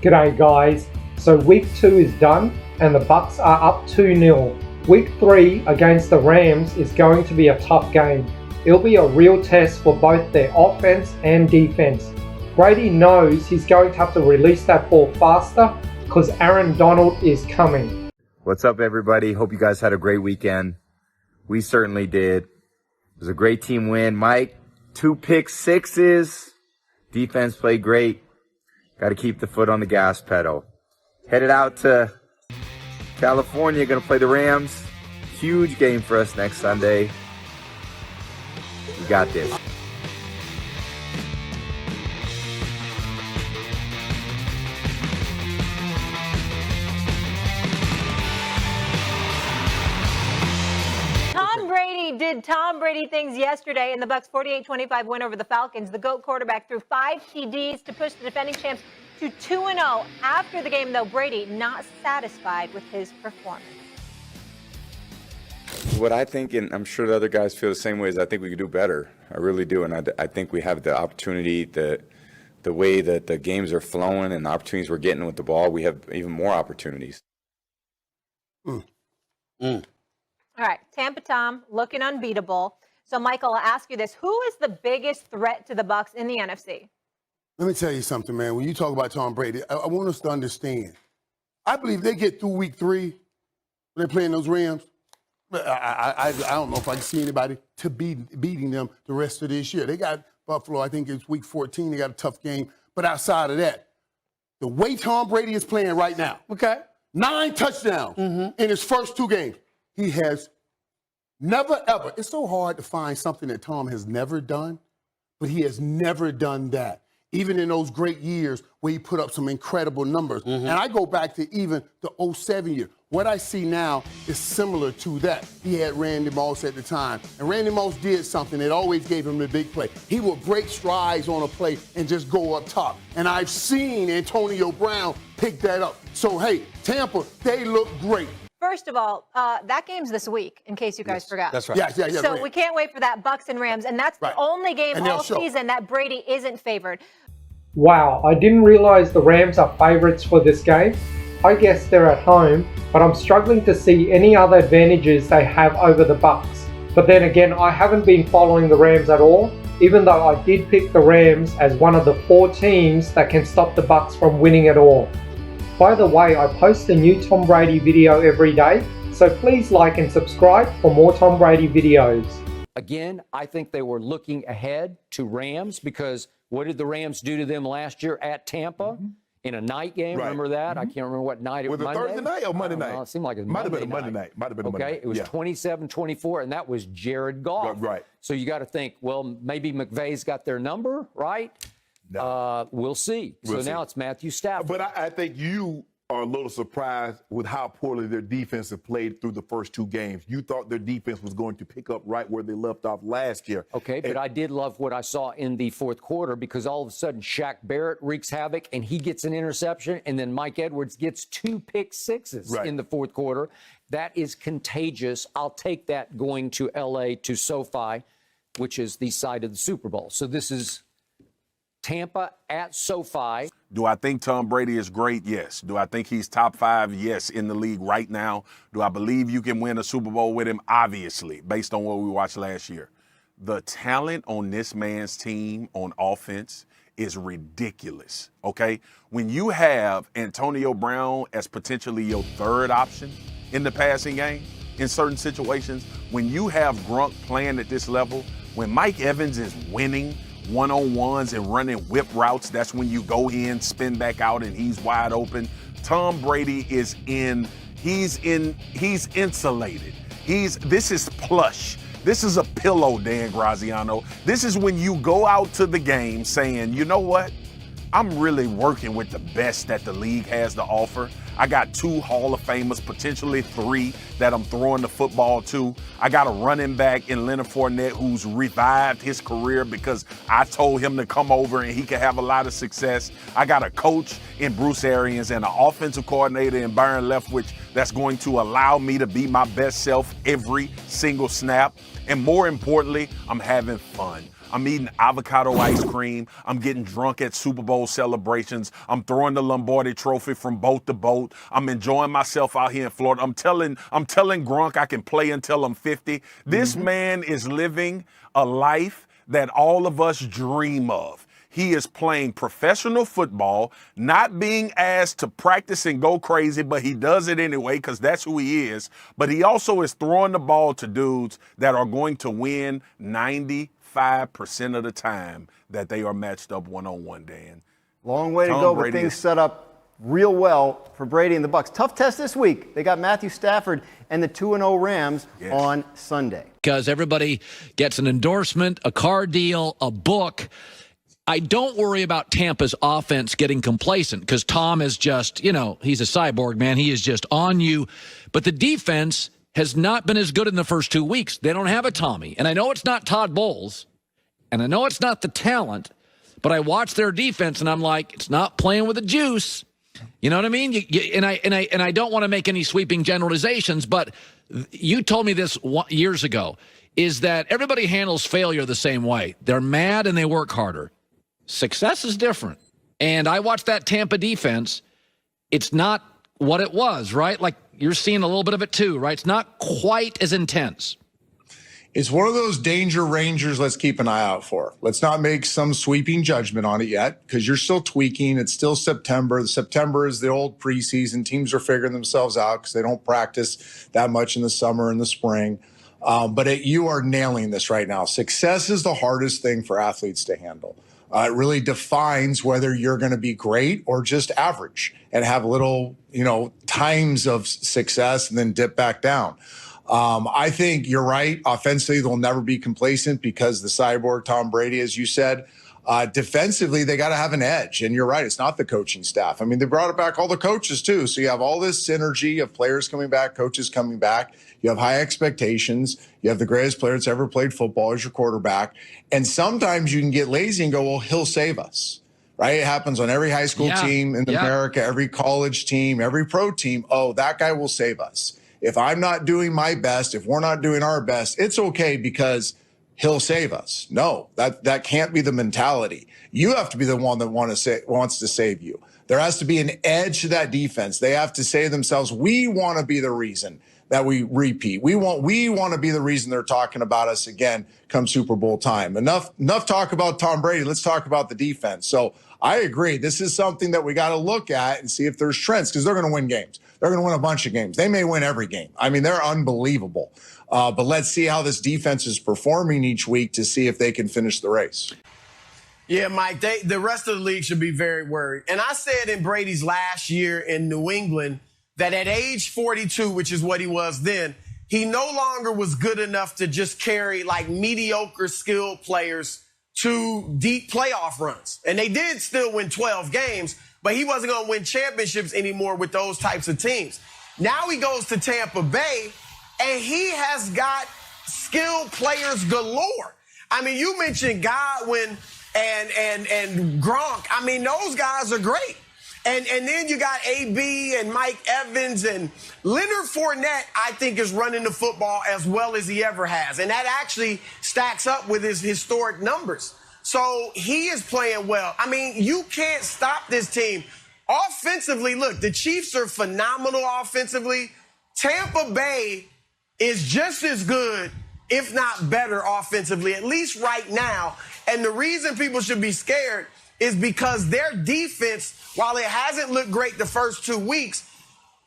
G'day guys. So week 2 is done and the Bucs are up 2-0. Week 3 against the Rams is going to be a tough game. It'll be a real test for both their offense and defense. Brady knows he's going to have to release that ball faster because Aaron Donald is coming. What's up everybody? Hope you guys had a great weekend. We certainly did. It was a great team win. Mike, 2 pick sixes. Defense played great. Got to keep the foot on the gas pedal. Headed out to California, going to play the Rams. Huge game for us next Sunday. We got this. Tom Brady did Tom Brady things yesterday in the Bucs' 48-25 win over the Falcons. The GOAT quarterback threw 5 TDs to push the defending champs to 2-0. After the game, though, Brady not satisfied with his performance. What I think, and I'm sure the other guys feel the same way, is I think we could do better. I really do, and I think we have the opportunity, the way that the games are flowing and the opportunities we're getting with the ball, we have even more opportunities. All right, Tampa Tom looking unbeatable. So, Michael, I'll ask you this. Who is the biggest threat to the Bucs in the NFC? Let me tell you something, man. When you talk about Tom Brady, I want us to understand. I believe they get through week 3 when they're playing those Rams. I don't know if I can see anybody to be beating them the rest of this year. They got Buffalo, I think it's week 14. They got a tough game. But outside of that, the way Tom Brady is playing right now, 9 touchdowns in his first 2 games. He has never, ever. It's so hard to find something that Tom has never done, but he has never done that. Even in those great years where he put up some incredible numbers. And I go back to even the 07 year. What I see now is similar to that. He had Randy Moss at the time. And Randy Moss did something that always gave him the big play. He would break strides on a play and just go up top. And I've seen Antonio Brown pick that up. So, hey, Tampa, they look great. First of all, that game's this week, in case you guys forgot. That's right. Yeah. So right. we can't wait for that Bucs and Rams, and that's the only game all season that Brady isn't favored. Wow, I didn't realize the Rams are favorites for this game. I guess they're at home, but I'm struggling to see any other advantages they have over the Bucs. But then again, I haven't been following the Rams at all, even though I did pick the Rams as one of the 4 teams that can stop the Bucs from winning it all. By the way, I post a new Tom Brady video every day, so please like and subscribe for more Tom Brady videos. Again, I think they were looking ahead to Rams because what did the Rams do to them last year at Tampa in a night game? Right. Remember that? I can't remember what night it was. Was it Thursday night or Monday night? It seemed like it might have been a Monday night. Might have been a Monday night. It was 27-24, and that was Jared Goff. Right. So you got to think, well, maybe McVay's got their number, right? No. We'll see. Now it's Matthew Stafford. But I think you are a little surprised with how poorly their defense have played through the first 2 games. You thought their defense was going to pick up right where they left off last year. Okay, but I did love what I saw in the fourth quarter because all of a sudden Shaq Barrett wreaks havoc and he gets an interception, and then Mike Edwards gets 2 pick sixes in the fourth quarter. That is contagious. I'll take that going to L.A. to SoFi, which is the site of the Super Bowl. So this is Tampa at SoFi. Do I think Tom Brady is great? Yes. Do I think he's top 5? Yes, in the league right now. Do I believe you can win a Super Bowl with him? Obviously, based on what we watched last year. The talent on this man's team on offense is ridiculous, okay? When you have Antonio Brown as potentially your 3rd option in the passing game in certain situations, when you have Gronk playing at this level, when Mike Evans is winning one-on-ones and running whip routes, that's when you go in, spin back out, and he's wide open. Tom Brady is he's insulated. This is plush. This is a pillow, Dan Graziano. This is when you go out to the game saying, you know what? I'm really working with the best that the league has to offer. I got 2 Hall of Famers, potentially 3 that I'm throwing the football to. I got a running back in Leonard Fournette who's revived his career because I told him to come over and he could have a lot of success. I got a coach in Bruce Arians and an offensive coordinator in Byron Leftwich that's going to allow me to be my best self every single snap. And more importantly, I'm having fun. I'm eating avocado ice cream. I'm getting drunk at Super Bowl celebrations. I'm throwing the Lombardi Trophy from boat to boat. I'm enjoying myself out here in Florida. I'm telling Gronk I can play until I'm 50. This man is living a life that all of us dream of. He is playing professional football, not being asked to practice and go crazy, but he does it anyway because that's who he is. But he also is throwing the ball to dudes that are going to win 95% of the time that they are matched up one-on-one, Dan. Long way to Tom go, Brady but things is- set up real well for Brady and the Bucs. Tough test this week. They got Matthew Stafford and the 2-0 Rams on Sunday. Because everybody gets an endorsement, a car deal, a book. I don't worry about Tampa's offense getting complacent because Tom is just, he's a cyborg, man. He is just on you. But the defense has not been as good in the first 2 weeks. They don't have a Tommy. And I know it's not Todd Bowles, and I know it's not the talent, but I watch their defense, and I'm like, it's not playing with the juice. You know what I mean? And I don't want to make any sweeping generalizations, but you told me this years ago, is that everybody handles failure the same way. They're mad and they work harder. Success is different. And I watched that Tampa defense. It's not what it was, right? Like you're seeing a little bit of it too, right? It's not quite as intense. It's one of those danger rangers let's keep an eye out for. Let's not make some sweeping judgment on it yet because you're still tweaking. It's still September. September is the old preseason. Teams are figuring themselves out because they don't practice that much in the summer and the spring. But you are nailing this right now. Success is the hardest thing for athletes to handle. It really defines whether you're going to be great or just average and have little, times of success and then dip back down. I think you're right. Offensively, they'll never be complacent because the cyborg Tom Brady, as you said, defensively, they got to have an edge. And you're right. It's not the coaching staff. I mean, they brought back all the coaches too. So you have all this synergy of players coming back, coaches coming back. You have high expectations. You have the greatest player that's ever played football as your quarterback. And sometimes you can get lazy and go, well, he'll save us, right? It happens on every high school team in America, every college team, every pro team. Oh, that guy will save us. If I'm not doing my best, if we're not doing our best, it's okay because he'll save us. No, that can't be the mentality. You have to be the one that wants to save you. There has to be an edge to that defense. They have to say to themselves, we want to be the reason that we repeat. We want to be the reason they're talking about us again come Super Bowl time. Enough talk about Tom Brady. Let's talk about the defense. So I agree. This is something that we got to look at and see if there's trends because they're going to win games. They're going to win a bunch of games. They may win every game. I mean, they're unbelievable. But let's see how this defense is performing each week to see if they can finish the race. Yeah, Mike, the rest of the league should be very worried. And I said in Brady's last year in New England that at age 42, which is what he was then, he no longer was good enough to just carry like mediocre skilled players to deep playoff runs. And they did still win 12 games, but he wasn't going to win championships anymore with those types of teams. Now he goes to Tampa Bay, and he has got skilled players galore. I mean, you mentioned Godwin and Gronk. I mean, those guys are great. And then you got AB and Mike Evans and Leonard Fournette, I think, is running the football as well as he ever has. And that actually stacks up with his historic numbers. So he is playing well. I mean, you can't stop this team. Offensively, look, the Chiefs are phenomenal offensively. Tampa Bay is just as good, if not better offensively, at least right now. And the reason people should be scared is because their defense, while it hasn't looked great the first 2 weeks,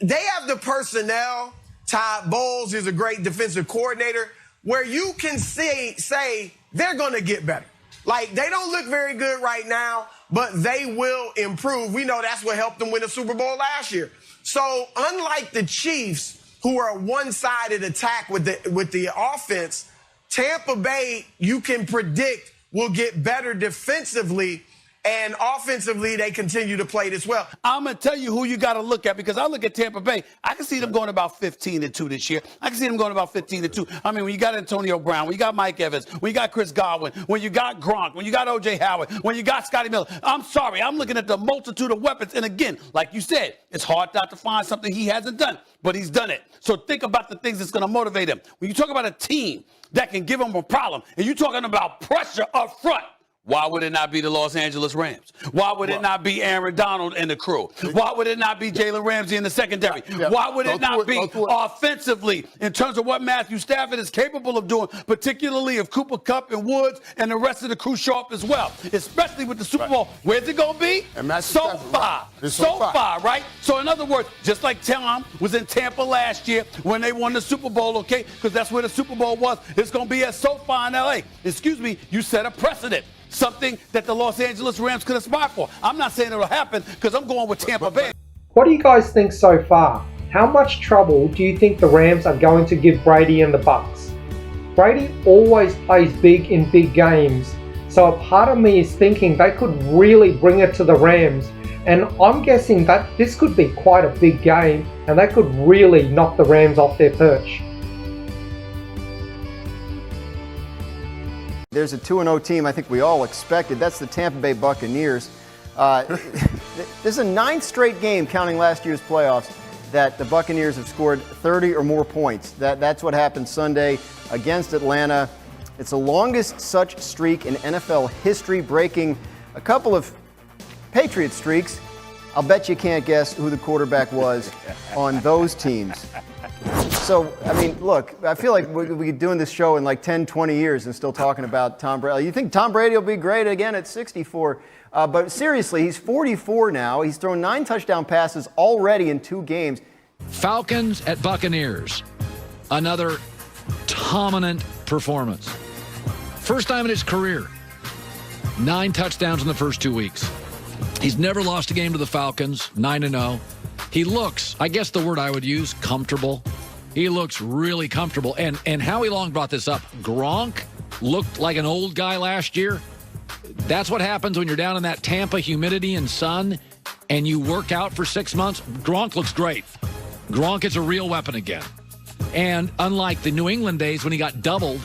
they have the personnel. Todd Bowles is a great defensive coordinator where you can say they're going to get better. Like, they don't look very good right now, but they will improve. We know that's what helped them win the Super Bowl last year. So unlike the Chiefs, who are a one-sided attack with the offense, Tampa Bay, you can predict, will get better defensively. And offensively, they continue to play this well. I'm going to tell you who you got to look at, because I look at Tampa Bay. I can see them going about 15-2 this year. I can see them going about 15-2. I mean, when you got Antonio Brown, when you got Mike Evans, when you got Chris Godwin, when you got Gronk, when you got O.J. Howard, when you got Scotty Miller. I'm sorry. I'm looking at the multitude of weapons. And again, like you said, it's hard not to find something he hasn't done, but he's done it. So think about the things that's going to motivate him. When you talk about a team that can give him a problem, and you're talking about pressure up front, why would it not be the Los Angeles Rams? Why would it not be Aaron Donald and the crew? Why would it not be Jalen Ramsey in the secondary? Why would it not be offensively in terms of what Matthew Stafford is capable of doing, particularly if Cooper Kupp and Woods and the rest of the crew show up as well, especially with the Super Bowl? Where's it going to be? So far, right? So in other words, just like Tom was in Tampa last year when they won the Super Bowl, okay, because that's where the Super Bowl was, it's going to be at SoFi in L.A. Excuse me, you set a precedent. Something that the Los Angeles Rams could aspire for. I'm not saying it'll happen because I'm going with Tampa Bay. What do you guys think so far? How much trouble do you think the Rams are going to give Brady and the Bucs? Brady always plays big in big games, so a part of me is thinking they could really bring it to the Rams, and I'm guessing that this could be quite a big game and they could really knock the Rams off their perch. There's a 2-0 team I think we all expected. That's the Tampa Bay Buccaneers. This is a 9th straight game, counting last year's playoffs, that the Buccaneers have scored 30 or more points. That's what happened Sunday against Atlanta. It's the longest such streak in NFL history, breaking a couple of Patriot streaks. I'll bet you can't guess who the quarterback was on those teams. So, I mean, look, I feel like we'll be doing this show in like 10, 20 years and still talking about Tom Brady. You think Tom Brady will be great again at 64? But seriously, he's 44 now. He's thrown 9 touchdown passes already in 2 games. Falcons at Buccaneers. Another dominant performance. First time in his career. 9 touchdowns in the first 2 weeks. He's never lost a game to the Falcons, 9-0. He looks, I guess the word I would use, comfortable. He looks really comfortable. And Howie Long brought this up. Gronk looked like an old guy last year. That's what happens when you're down in that Tampa humidity and sun and you work out for 6 months. Gronk looks great. Gronk is a real weapon again. And unlike the New England days when he got doubled,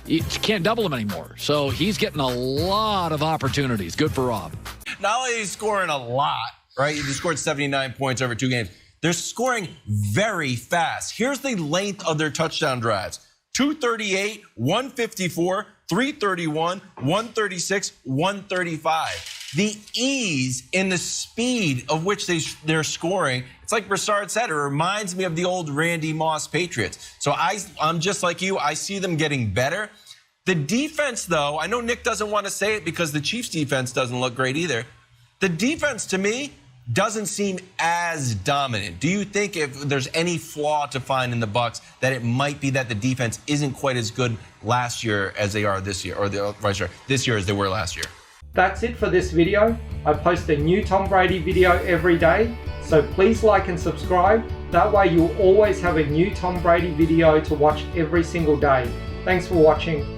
you can't double him anymore. So he's getting a lot of opportunities. Good for Rob. Not only is he scoring a lot, right? He scored 79 points over 2 games. They're scoring very fast. Here's the length of their touchdown drives. 238, 154, 331, 136, 135. The ease in the speed of which they're scoring, it's like Broussard said, it reminds me of the old Randy Moss Patriots. So I'm just like you. I see them getting better. The defense, though, I know Nick doesn't want to say it because the Chiefs' defense doesn't look great either. The defense, to me, doesn't seem as dominant. Do you think if there's any flaw to find in the Bucs that it might be that the defense isn't quite as good last year as they are this year, or this year as they were last year? That's it for this video. I post a new Tom Brady video every day, so please like and subscribe. That way you'll always have a new Tom Brady video to watch every single day. Thanks for watching.